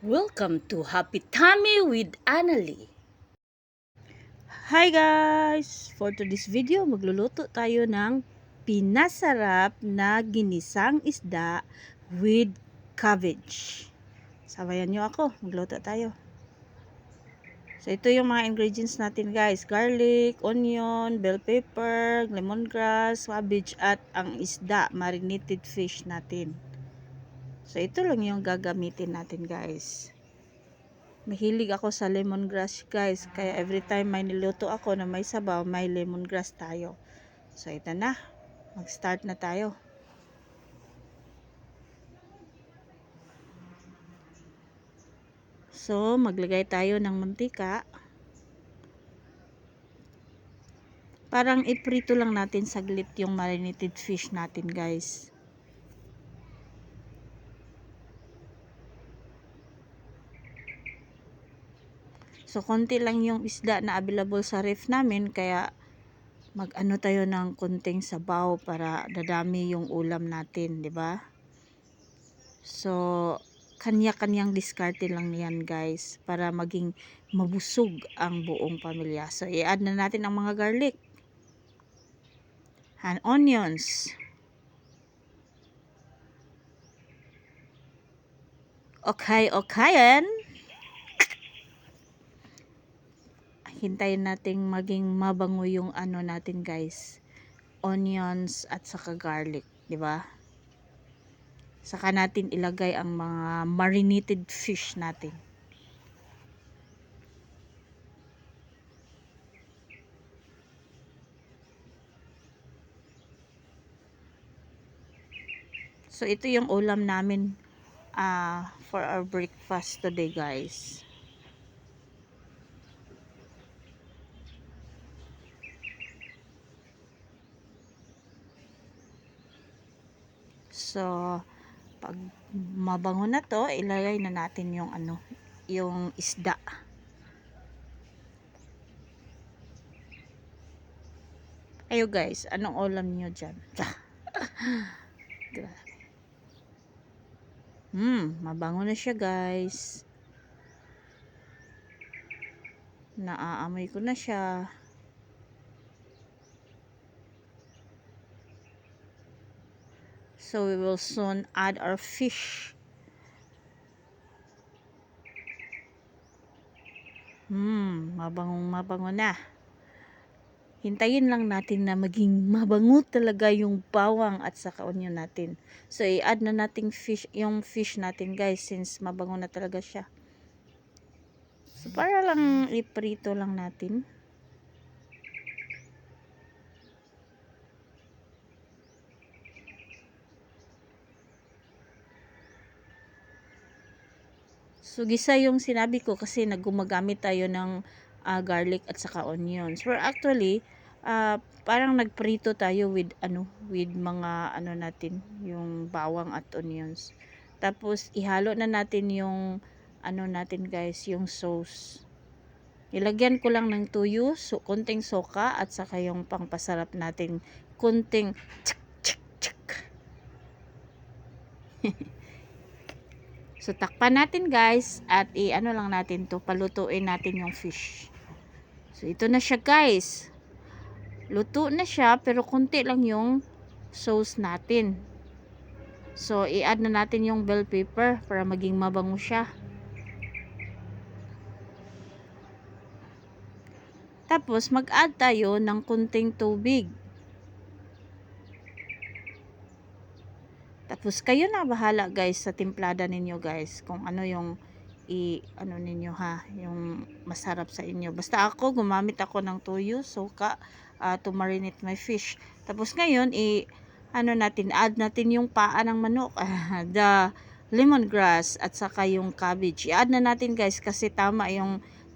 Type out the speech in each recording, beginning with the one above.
Welcome to Happy Tummy with Annalie. Hi guys! For today's video, magluluto tayo ng pinasarap na ginisang isda with cabbage. Sabayan nyo ako, magluto tayo. So ito yung mga ingredients natin guys. Garlic, onion, bell pepper, lemongrass, cabbage at ang isda, marinated fish natin. So ito lang yung gagamitin natin guys. Mahilig ako sa lemongrass guys, kaya every time may niluto ako na may sabaw, may lemongrass tayo. So ito na, mag-start na tayo. So maglagay tayo ng mantika. Parang iprito lang natin saglit yung marinated fish natin guys. So konti lang yung isda na available sa ref namin, kaya mag-ano tayo ng konting sabaw para dadami yung ulam natin, di ba? So kanya-kanyang diskarte lang yan guys, para maging mabusog ang buong pamilya. So i-add na natin ang mga garlic and onions. Okay. Hintayin nating maging mabango yung ano natin guys, onions at saka garlic, di ba? Saka natin ilagay ang mga marinated fish natin. So ito yung ulam namin for our breakfast today guys. So pag mabango na to, ilagay na natin yung ano, yung isda. Ayo guys, anong ulam niyo diyan? Mabango na siya guys. Naaamoy ko na siya. So we will soon add our fish. Mabango na. Hintayin lang natin na maging mabango talaga yung bawang at saka onion natin. So i-add na nating fish, yung fish natin guys, since mabango na talaga siya. So para lang iprito lang natin. So gisa yung sinabi ko kasi gumagamit tayo ng garlic at saka onions. We're actually parang nagprito tayo with with mga natin, yung bawang at onions. Tapos ihalo na natin yung natin guys, yung sauce. Ilagyan ko lang ng tuyo, so konting soka at saka yung pangpasarap natin, konting tsk. So takpan natin guys at i-ano lang natin to, palutuin natin yung fish. So ito na siya guys. Luto na siya pero konti lang yung sauce natin. So i-add na natin yung bell pepper para maging mabango siya. Tapos mag-add tayo ng konting tubig. Tapos kayo na bahala guys sa timplada ninyo guys, kung ano yung ninyo yung masarap sa inyo. Basta ako gumamit ako ng toyo, suka to marinate my fish. Tapos ngayon add natin yung paa ng manok, the lemongrass at saka yung cabbage. I-add na natin guys kasi tama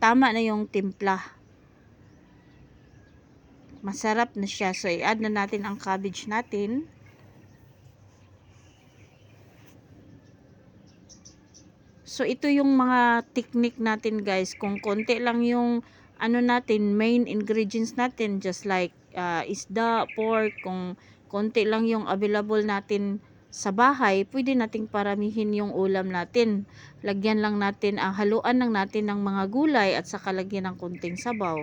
na yung timpla. Masarap na siya. So i-add na natin ang cabbage natin. So ito yung mga technique natin guys. Kung konti lang yung natin, main ingredients natin, just like isda, pork, kung konti lang yung available natin sa bahay, pwede nating paramihin yung ulam natin. Lagyan lang natin, haluan lang natin ng mga gulay at saka lagyan ng kunting sabaw.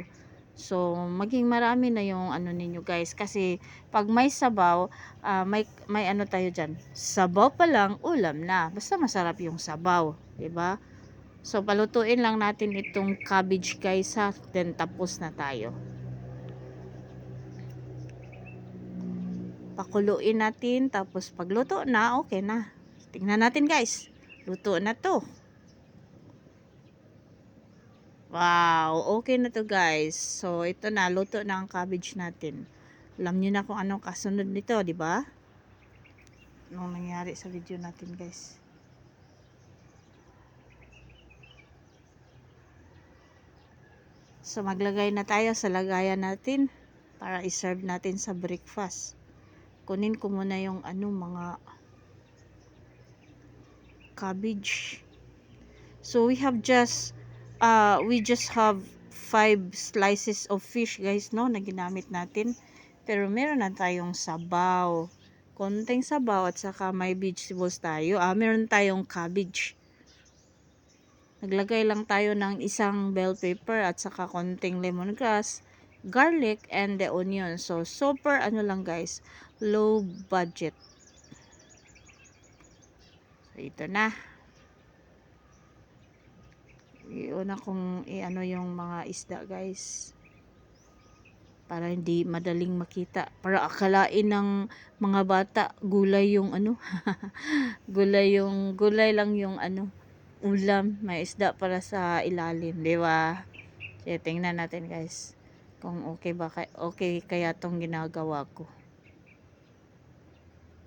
So, maging marami na yung ano ninyo guys. Kasi, pag may sabaw, may ano tayo dyan. Sabaw pa lang, ulam na. Basta masarap yung sabaw. 'Di ba? So, palutuin lang natin itong cabbage guys ha. Then, tapos na tayo. Pakuluin natin. Tapos, pagluto na, okay na. Tingnan natin guys. Luto na to. Wow, okay na to guys. So, ito na, luto na ang cabbage natin. Alam niyo na kung anong kasunod nito, di ba? Anong nangyari sa video natin guys. So, maglagay na tayo sa lagayan natin para iserve natin sa breakfast. Kunin ko muna yung mga cabbage. So, we just have 5 slices of fish guys, no, na ginamit natin. Pero meron na tayong sabaw. Konting sabaw at saka may vegetables tayo. Meron tayong cabbage. Naglagay lang tayo ng isang bell pepper at saka konting lemongrass, garlic, and the onion. So, super lang guys, low budget. So, ito na. Iuna kong yung mga isda guys para hindi madaling makita, para akalain ng mga bata gulay yung gulay lang yung ulam, may isda para sa ilalim, di ba? So, tingnan natin guys kung okay kaya tong ginagawa ko.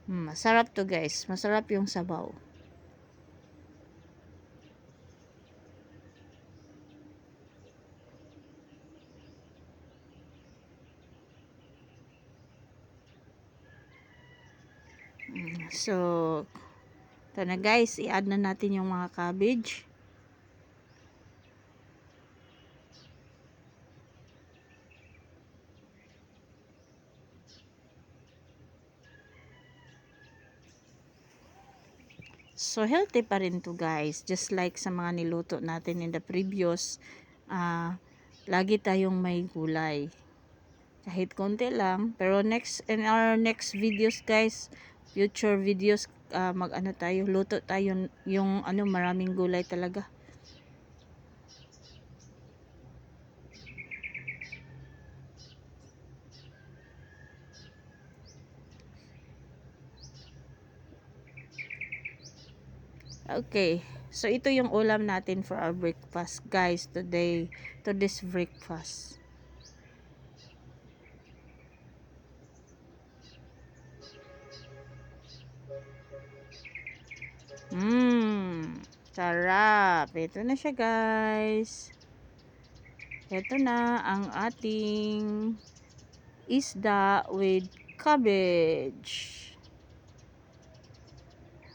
Masarap to guys, masarap yung sabaw. So, ito na guys, i-add na natin yung mga cabbage. So, healthy pa rin to guys. Just like sa mga niluto natin in the previous, lagi tayong may gulay. Kahit konti lang. Pero in our next videos guys, future videos, luto tayo yung maraming gulay talaga. Okay. So, ito yung ulam natin for our breakfast guys today. To this breakfast. Sarap. Ito na siya guys. Ito na ang ating isda with cabbage.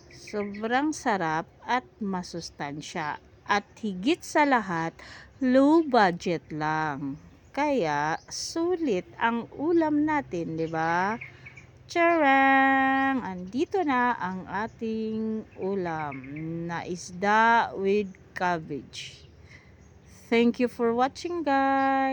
Sobrang sarap at masustansya. At higit sa lahat, low budget lang. Kaya, sulit ang ulam natin, di ba? Charang! Andito na ang ating ulam na isda with cabbage. Thank you for watching guys!